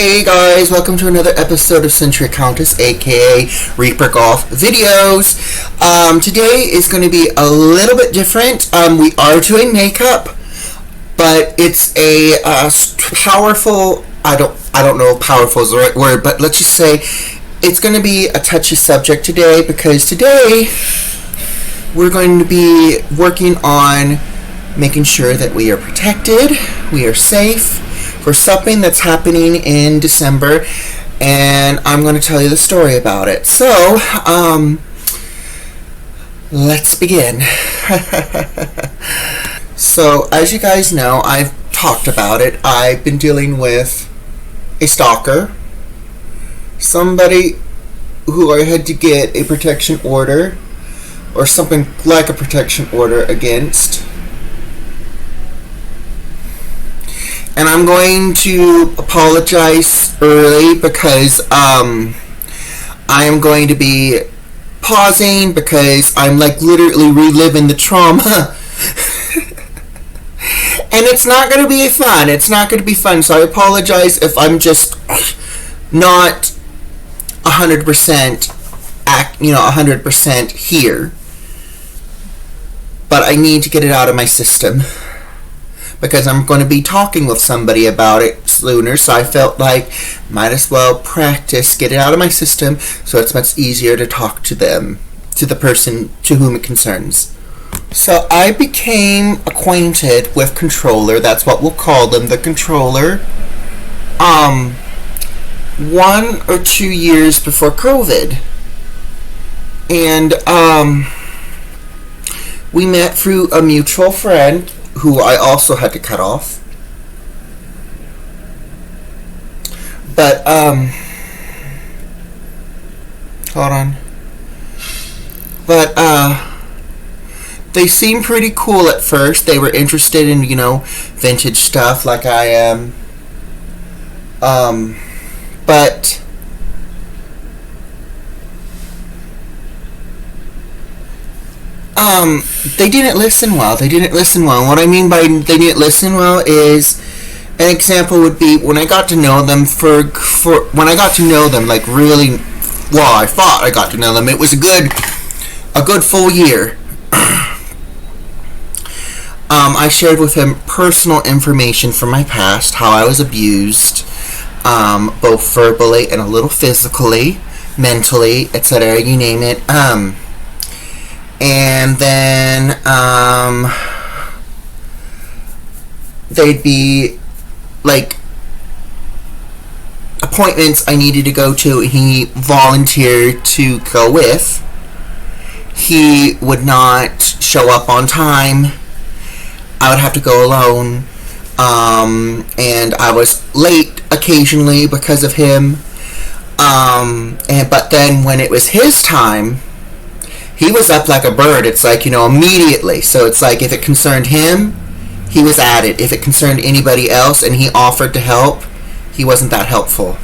Hey guys, welcome to another episode of Century Countess, aka Reaper Golf Videos. Today is going to be a little bit different. We are doing makeup, but it's a powerful, I don't know if powerful is the right word, but let's just say it's going to be a touchy subject today, because today we're going to be working on making sure that we are protected, we are safe, for something that's happening in December, and I'm going to tell you the story about it. So, let's begin. So, as you guys know, I've talked about it. I've been dealing with a stalker, somebody who I had to get a protection order, or something like a protection order against. And I'm going to apologize early because I am going to be pausing because I'm like literally reliving the trauma. And it's not going to be fun. It's not going to be fun. So I apologize if I'm just not 100% 100% here. But I need to get it out of my system, because I'm going to be talking with somebody about it sooner, so I felt like might as well practice, get it out of my system, so it's much easier to talk to them, to the person to whom it concerns. So I became acquainted with Controller, that's what we'll call them, the Controller, 1 or 2 years before COVID. And we met through a mutual friend who I also had to cut off. But, hold on. But, they seemed pretty cool at first. They were interested in, vintage stuff like I am. But they didn't listen well. And what I mean by they didn't listen well is, an example would be when I got to know them like really well. I thought I got to know them. It was a good full year. I shared with him personal information from my past, how I was abused, both verbally and a little physically, mentally, etc. You name it. And then they'd be like appointments I needed to go to, and he volunteered to go with. He would not show up on time. I would have to go alone, and I was late occasionally because of him. But then when it was his time, he was up like a bird. It's like, immediately. So it's like if it concerned him, he was at it. If it concerned anybody else and he offered to help, he wasn't that helpful.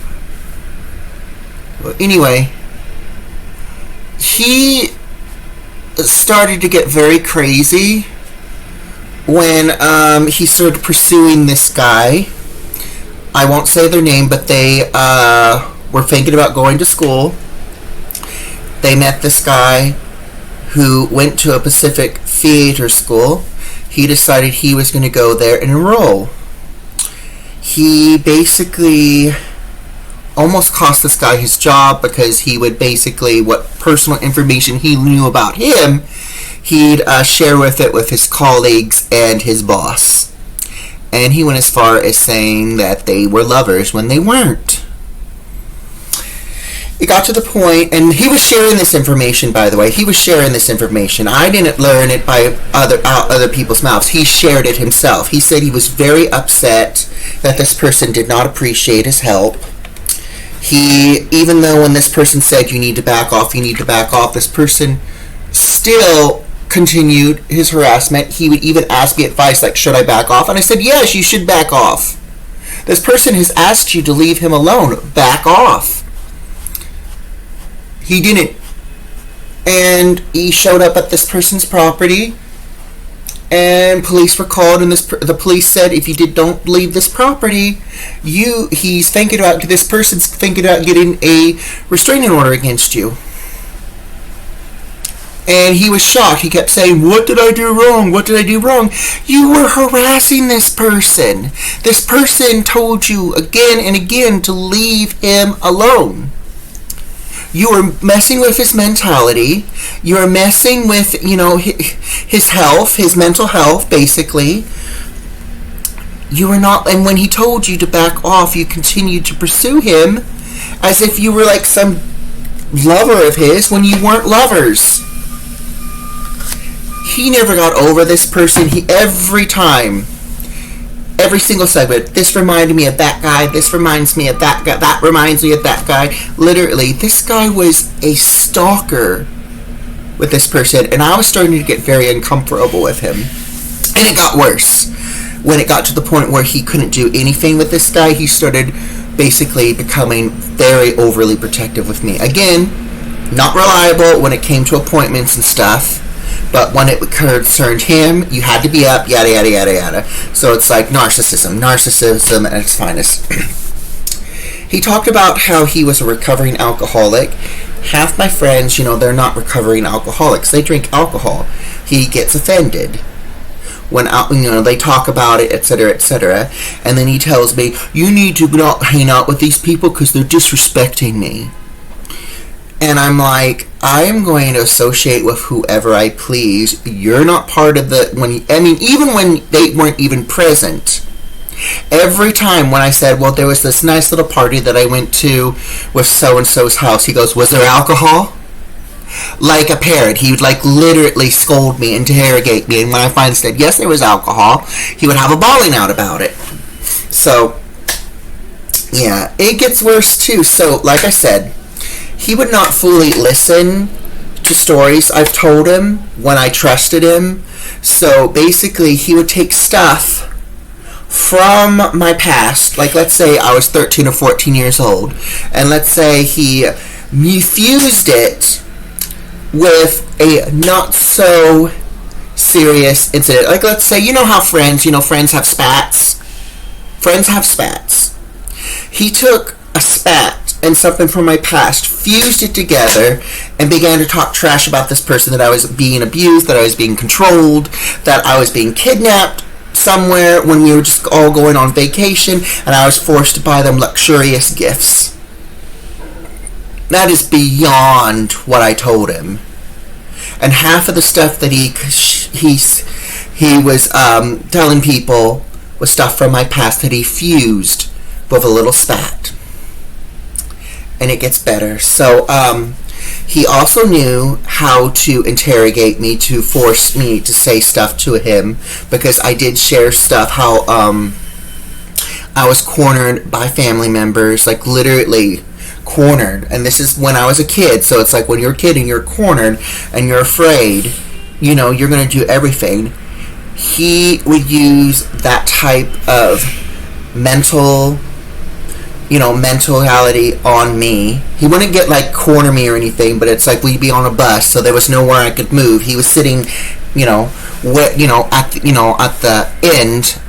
Well, anyway, he started to get very crazy when he started pursuing this guy. I won't say their name, but they were thinking about going to school. They met this guy who went to a Pacific theater school. He decided he was going to go there and enroll. He basically almost cost this guy his job, because he would basically, what personal information he knew about him, he'd share with his colleagues and his boss. And he went as far as saying that they were lovers when they weren't. It got to the point, and he was sharing this information, by the way. He was sharing this information. I didn't learn it by other people's mouths. He shared it himself. He said he was very upset that this person did not appreciate his help. Even though when this person said, you need to back off, this person still continued his harassment. He would even ask me advice like, should I back off? And I said, yes, you should back off. This person has asked you to leave him alone. Back off. He didn't. And he showed up at this person's property And police were called, and the police said, if you don't leave this property, this person's thinking about getting a restraining order against you. And he was shocked. He kept saying, what did I do wrong? What did I do wrong? You were harassing this person. This person told you again and again to leave him alone. You were messing with his mentality. You were messing with, his health, his mental health, basically. You were not, and when he told you to back off, you continued to pursue him as if you were like some lover of his when you weren't lovers. He never got over this person. Every time, every single segment, this reminded me of that guy, this reminds me of that guy, that reminds me of that guy. Literally, this guy was a stalker with this person, and I was starting to get very uncomfortable with him. And it got worse. When it got to the point where he couldn't do anything with this guy, he started basically becoming very overly protective with me. Again, not reliable when it came to appointments and stuff. But when it concerned him, you had to be up, yada, yada, yada, yada. So it's like narcissism at its finest. He talked about how he was a recovering alcoholic. Half my friends, they're not recovering alcoholics. They drink alcohol. He gets offended when they talk about it, etc., etc. And then he tells me, you need to not hang out with these people because they're disrespecting me. And I'm like, I am going to associate with whoever I please. You're not part of even when they weren't even present. Every time when I said, well, there was this nice little party that I went to with so-and-so's house, he goes, was there alcohol? Like a parrot. He would literally scold me, interrogate me, and when I finally said, yes, there was alcohol, he would have a bawling out about it. So, yeah, it gets worse too. So, like I said, he would not fully listen to stories I've told him when I trusted him. So basically, he would take stuff from my past, like let's say I was 13 or 14 years old, and let's say he fused it with a not so serious incident. Like let's say, how friends have spats? Friends have spats. He took a spat and something from my past, fused it together, and began to talk trash about this person, that I was being abused, that I was being controlled, that I was being kidnapped somewhere when we were just all going on vacation, and I was forced to buy them luxurious gifts. That is beyond what I told him. And half of the stuff that he was telling people was stuff from my past that he fused with a little spat. And it gets better. So, he also knew how to interrogate me, to force me to say stuff to him, because I did share stuff, how, I was cornered by family members, like literally cornered. And this is when I was a kid, so it's like when you're a kid and you're cornered and you're afraid, you're going to do everything. He would use that type of mentality on me. He wouldn't corner me or anything, but it's like we'd be on a bus, so there was nowhere I could move. He was sitting, at the end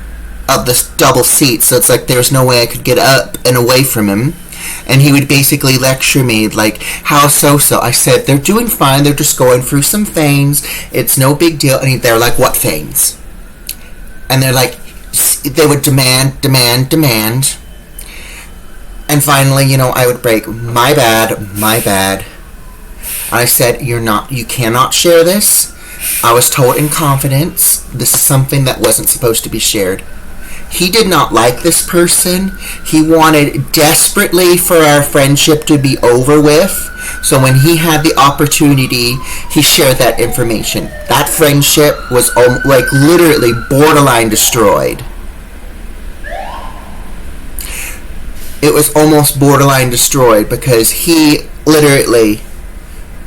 of this double seat, so it's like there's no way I could get up and away from him. And he would basically lecture me, like, how so-so? I said, they're doing fine, they're just going through some things, it's no big deal. And they're like, what things? And they're like, they would demand. And finally, I would break, my bad. I said, you cannot share this. I was told in confidence, this is something that wasn't supposed to be shared. He did not like this person. He wanted desperately for our friendship to be over with. So when he had the opportunity, he shared that information. That friendship was literally borderline destroyed. It was almost borderline destroyed because he literally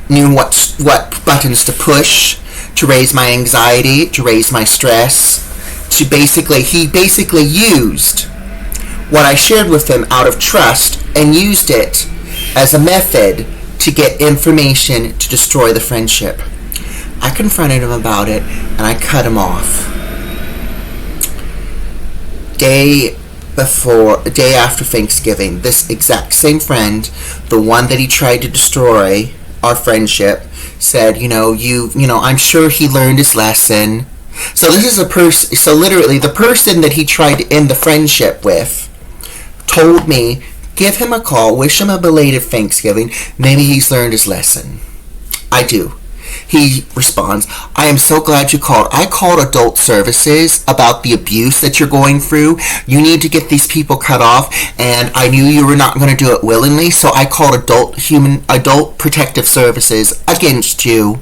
knew what buttons to push to raise my anxiety, to raise my stress. He basically used what I shared with him out of trust and used it as a method to get information to destroy the friendship. I confronted him about it, and I cut him off. Day after Thanksgiving, this exact same friend, the one that he tried to destroy our friendship, said, I'm sure he learned his lesson. So this is so literally the person that he tried to end the friendship with told me, give him a call, wish him a belated Thanksgiving, maybe he's learned his lesson. I do. He responds, I am so glad you called. I called adult services about the abuse that you're going through. You need to get these people cut off, and I knew you were not going to do it willingly, so I called adult protective services against you,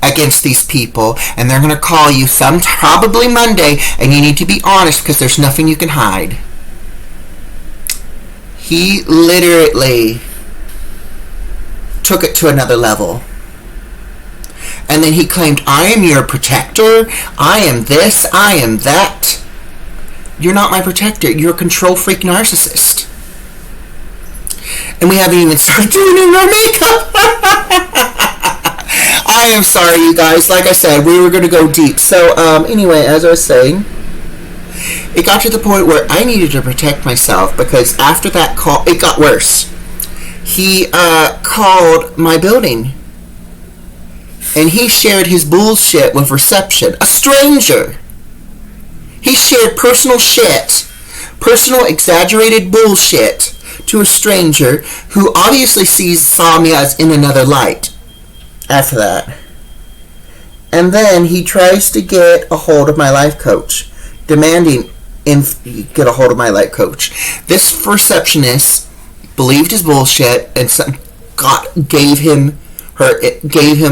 against these people, and they're going to call you probably Monday, and you need to be honest because there's nothing you can hide. He literally took it to another level. And then he claimed, I am your protector, I am this, I am that. You're not my protector, you're a control freak narcissist. And we haven't even started doing our makeup. I am sorry, you guys. Like I said, we were going to go deep. So, anyway, as I was saying, it got to the point where I needed to protect myself because after that call, it got worse. He called my building. And he shared his bullshit with reception. A stranger. He shared personal exaggerated bullshit to a stranger who obviously saw me as in another light after that. And then he tries to get a hold of my life coach, demanding get a hold of my life coach. This receptionist believed his bullshit and gave him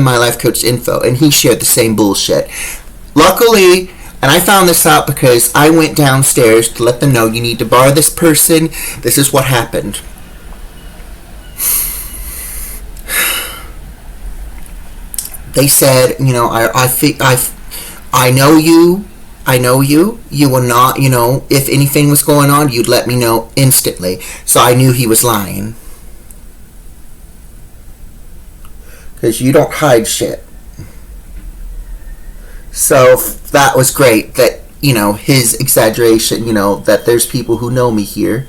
my life coach info, and he shared the same bullshit. Luckily, and I found this out because I went downstairs to let them know, you need to bar this person. This is what happened. They said, I know you. You will not, if anything was going on, you'd let me know instantly. So I knew he was lying. Because you don't hide shit. So that was great that, his exaggeration, that there's people who know me here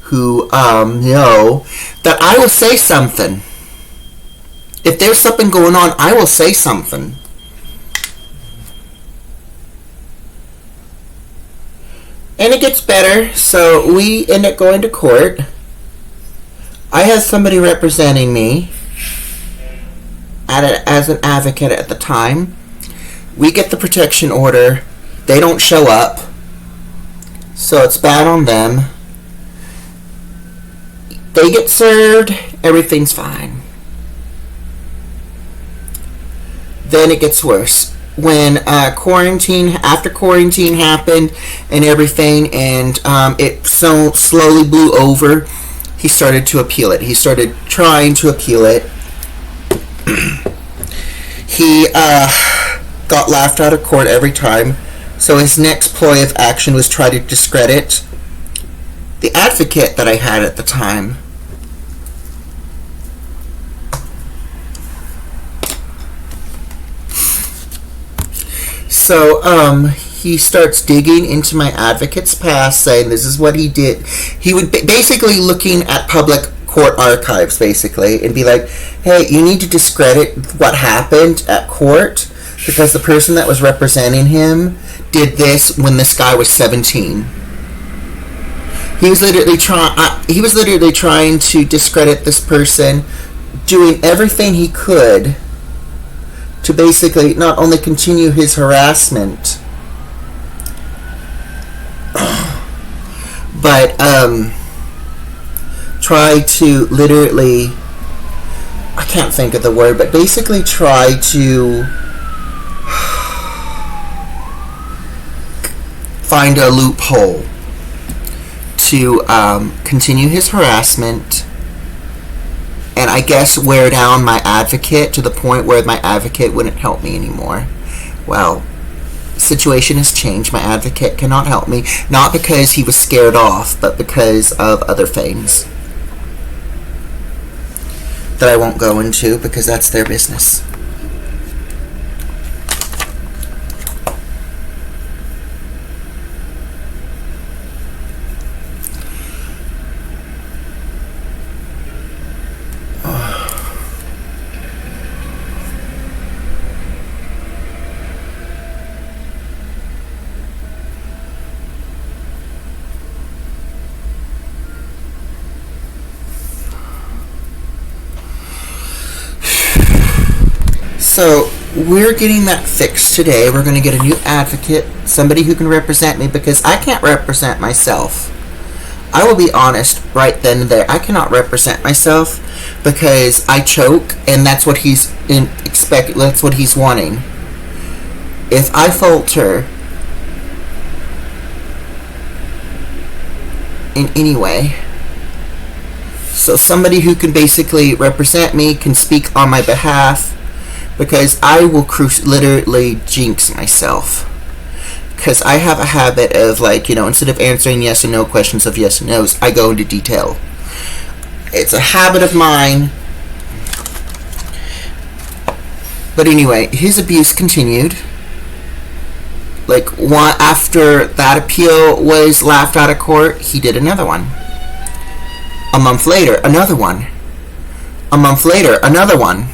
who know that I will say something. If there's something going on, I will say something. And it gets better, so we end up going to court. I had somebody representing me as an advocate at the time. We get the protection order. They don't show up. So it's bad on them. They get served. Everything's fine. Then it gets worse. When after quarantine happened and everything, and it so slowly blew over, he started to appeal it. He started trying to appeal it. He got laughed out of court every time, so his next ploy of action was try to discredit the advocate that I had at the time. So, he starts digging into my advocate's past, saying this is what he did. He would basically looking at public court archives, basically, and be like, hey, you need to discredit what happened at court because the person that was representing him did this when this guy was 17. He was literally trying to discredit this person, doing everything he could to basically not only continue his harassment, but try to literally, I can't think of the word, but basically try to find a loophole to continue his harassment, and I guess wear down my advocate to the point where my advocate wouldn't help me anymore. Well, the situation has changed. My advocate cannot help me, not because he was scared off, but because of other things that I won't go into because that's their business. So we're getting that fixed today. We're going to get a new advocate, somebody who can represent me, because I can't represent myself. I will be honest right then and there. I cannot represent myself because I choke, and that's what that's what he's wanting. If I falter in any way, so somebody who can basically represent me, can speak on my behalf, because I will literally jinx myself. Because I have a habit of, like, instead of answering yes and no questions of yes and no's, I go into detail. It's a habit of mine. But anyway, his abuse continued. Like, after that appeal was laughed out of court, he did another one. A month later, another one. A month later, another one.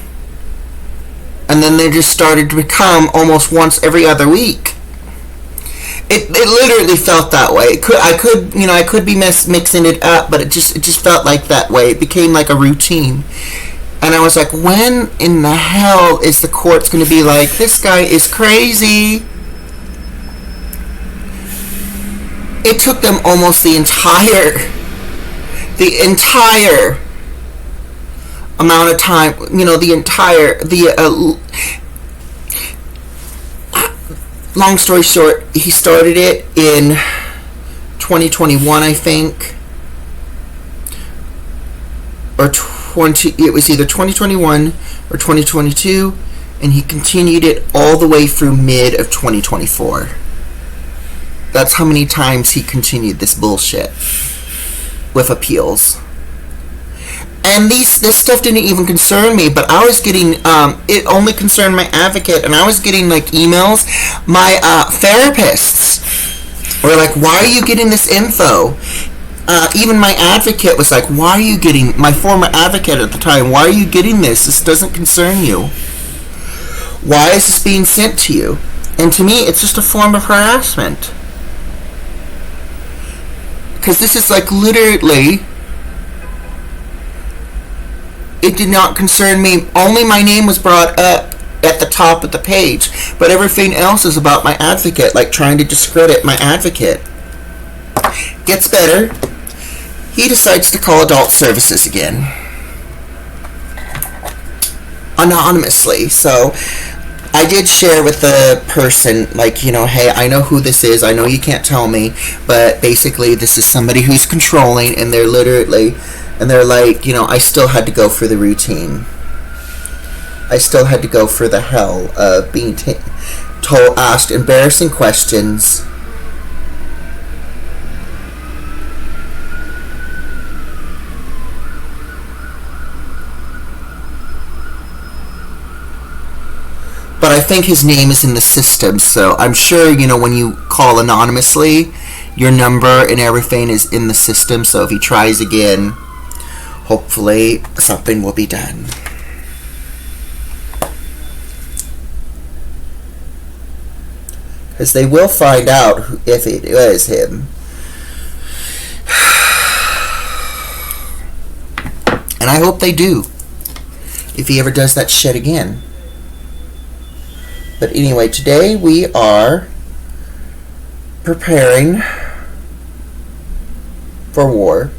And then they just started to become almost once every other week. It literally felt that way. I could be mixing it up, but it just felt like that way. It became like a routine. And I was like, when in the hell is the courts going to be like, this guy is crazy? It took them almost the entire amount of time, long story short, he started it in 2021, I think, it was either 2021 or 2022, and he continued it all the way through mid of 2024. That's how many times he continued this bullshit with appeals. And this stuff didn't even concern me, but I was getting, it only concerned my advocate, and I was getting, like, emails. My therapists were like, why are you getting this info? Even my advocate was like, my former advocate at the time, why are you getting this? This doesn't concern you. Why is this being sent to you? And to me, it's just a form of harassment. Because this is, like, literally, it did not concern me. Only my name was brought up at the top of the page, but everything else is about my advocate, like trying to discredit my advocate. Gets better. He decides to call adult services again, anonymously. So I did share with the person, like, hey, I know who this is. I know you can't tell me, but basically this is somebody who's controlling, and they're like, I still had to go for the routine. I still had to go for the hell of being asked embarrassing questions. But I think his name is in the system, so I'm sure, when you call anonymously, your number and everything is in the system, so if he tries again, hopefully something will be done. Because they will find out if it is him. And I hope they do, if he ever does that shit again. But anyway, today we are preparing for war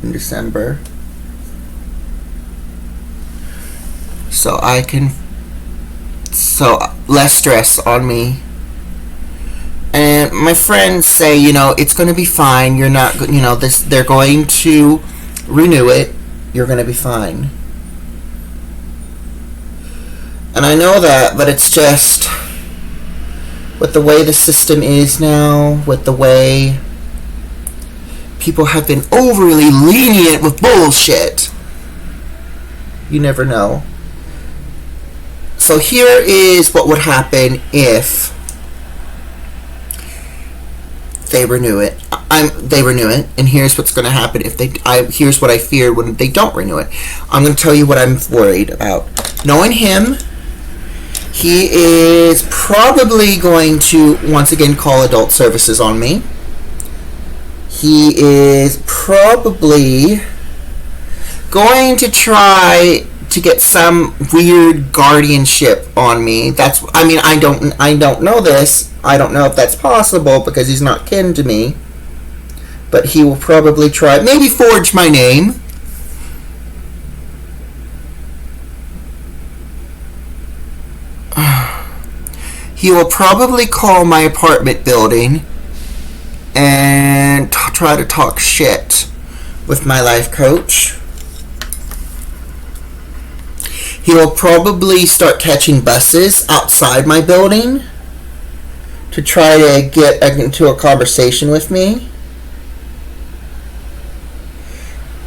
in December. So less stress on me. And my friends say, it's going to be fine. You're not, they're going to renew it. You're going to be fine. And I know that, but it's just, with the way the system is now, with the way people have been overly lenient with bullshit, you never know. So here is what would happen if they renew it. And here's what's going to happen if here's what I fear when they don't renew it. I'm going to tell you what I'm worried about. Knowing him, he is probably going to once again call adult services on me. He is probably going to try to get some weird guardianship on me. I don't know this. I don't know if that's possible because he's not kin to me. But he will probably try, maybe forge my name. He will probably call my apartment building and try to talk shit with my life coach. He will probably start catching buses outside my building to try to get into a conversation with me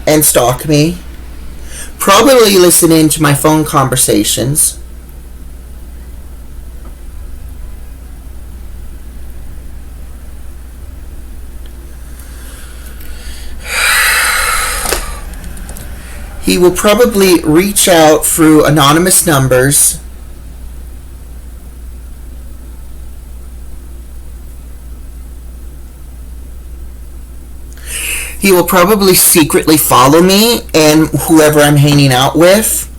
and stalk me. Probably listen in to my phone conversations. He will probably reach out through anonymous numbers. He will probably secretly follow me and whoever I'm hanging out with,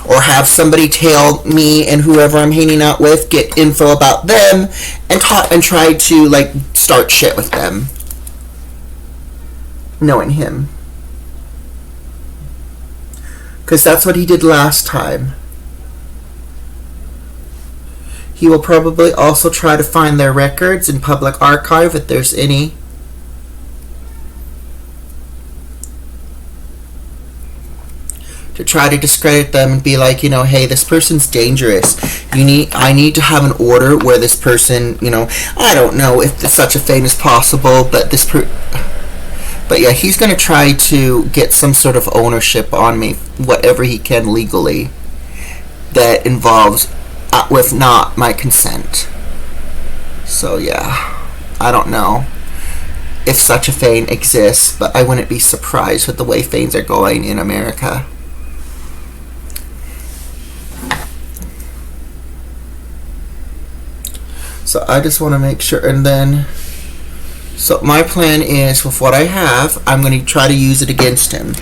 or have somebody tail me and whoever I'm hanging out with, get info about them, and try to start shit with them, knowing him. Because that's what he did last time. He will probably also try to find their records in public archive if there's any. To try to discredit them and be like, hey, this person's dangerous. I need to have an order where this person, I don't know if such a thing is possible, but But yeah, he's going to try to get some sort of ownership on me, whatever he can legally, that involves with not my consent. So yeah, I don't know if such a thing exists, but I wouldn't be surprised with the way things are going in America. So I just want to make sure, and then... So my plan is, with what I have, I'm going to try to use it against him.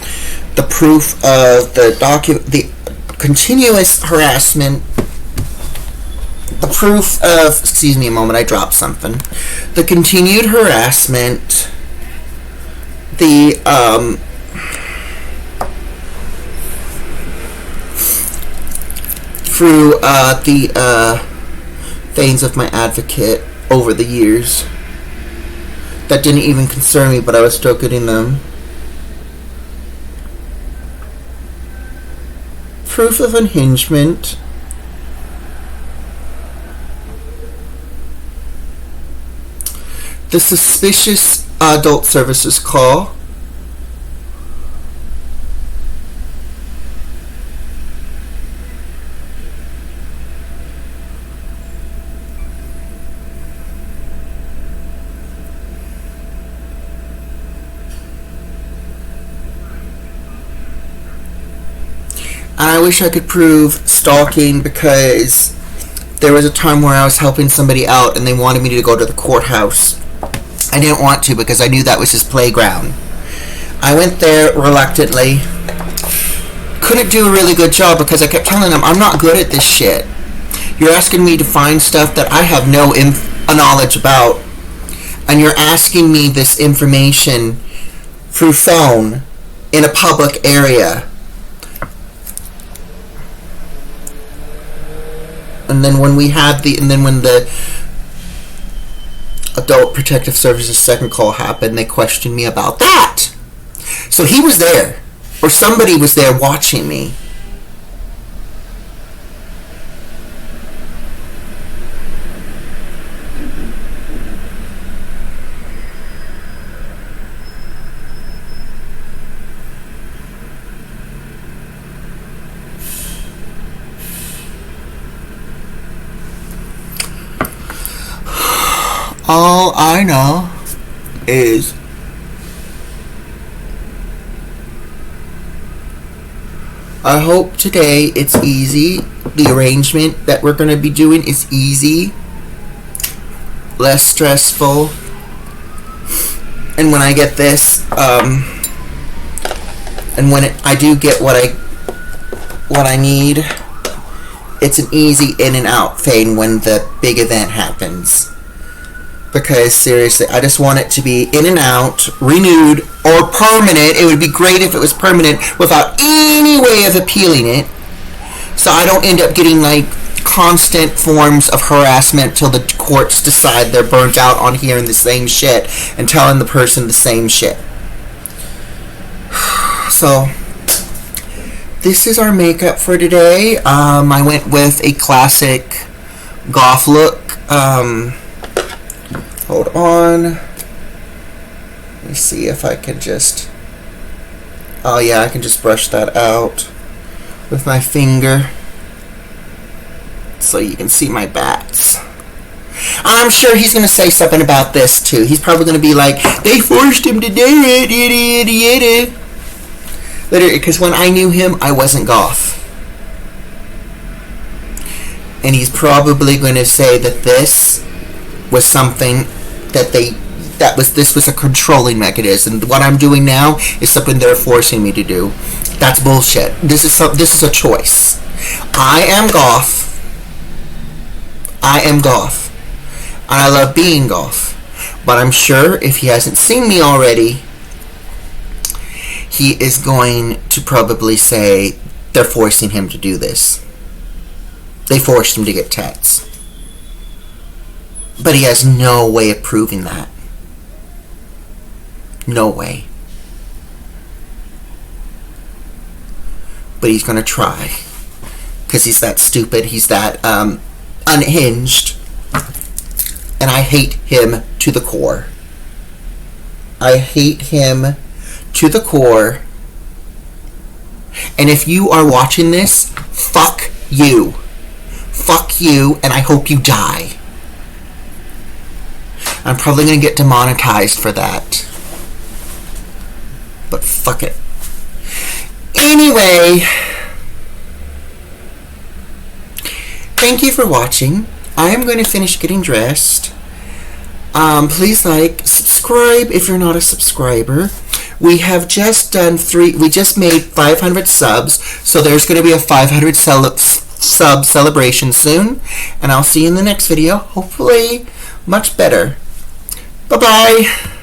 The proof of the continuous harassment, the proof of, excuse me a moment, I dropped something. The continued harassment, the, through, the things of my advocate over the years. That didn't even concern me, but I was still getting them. Proof of unhingement. The suspicious adult services call. I wish I could prove stalking, because there was a time where I was helping somebody out and they wanted me to go to the courthouse. I didn't want to because I knew that was his playground. I went there reluctantly. Couldn't do a really good job because I kept telling them, I'm not good at this shit. You're asking me to find stuff that I have no knowledge about. And you're asking me this information through phone in a public area. And then when the Adult Protective Services second call happened, they questioned me about that. So he was there, or somebody was there watching me. All I know is I hope today it's easy. The arrangement that we're going to be doing is easy, less stressful. And when I get this, and when I do get what what I need. It's an easy in and out fade when the big event happens. Because seriously, I just want it to be in and out, renewed, or permanent. It would be great if it was permanent without any way of appealing it. So I don't end up getting like constant forms of harassment till the courts decide they're burnt out on hearing the same shit and telling the person the same shit. So this is our makeup for today. I went with a classic goth look. Hold on. Let me see if I can just... Oh yeah, I can just brush that out with my finger so you can see my bats. I'm sure he's going to say something about this too. He's probably going to be like, they forced him to do it, idiot. Literally, because when I knew him, I wasn't goth. And he's probably going to say that this was something that this was a controlling mechanism. What I'm doing now is something they're forcing me to do. That's bullshit. This is a choice. I am goth. And I love being goth. But I'm sure if he hasn't seen me already, he is going to probably say they're forcing him to do this. They forced him to get tats. But he has no way of proving that. No way. But he's going to try. Because he's that stupid. He's that unhinged. And I hate him to the core. I hate him to the core. And if you are watching this, fuck you. Fuck you, and I hope you die. I'm probably going to get demonetized for that. But fuck it. Anyway, thank you for watching. I am going to finish getting dressed. Please like, subscribe if you're not a subscriber. We have just done we just made 500 subs, so there's going to be a 500 sub celebration soon. And I'll see you in the next video, hopefully much better. Bye-bye.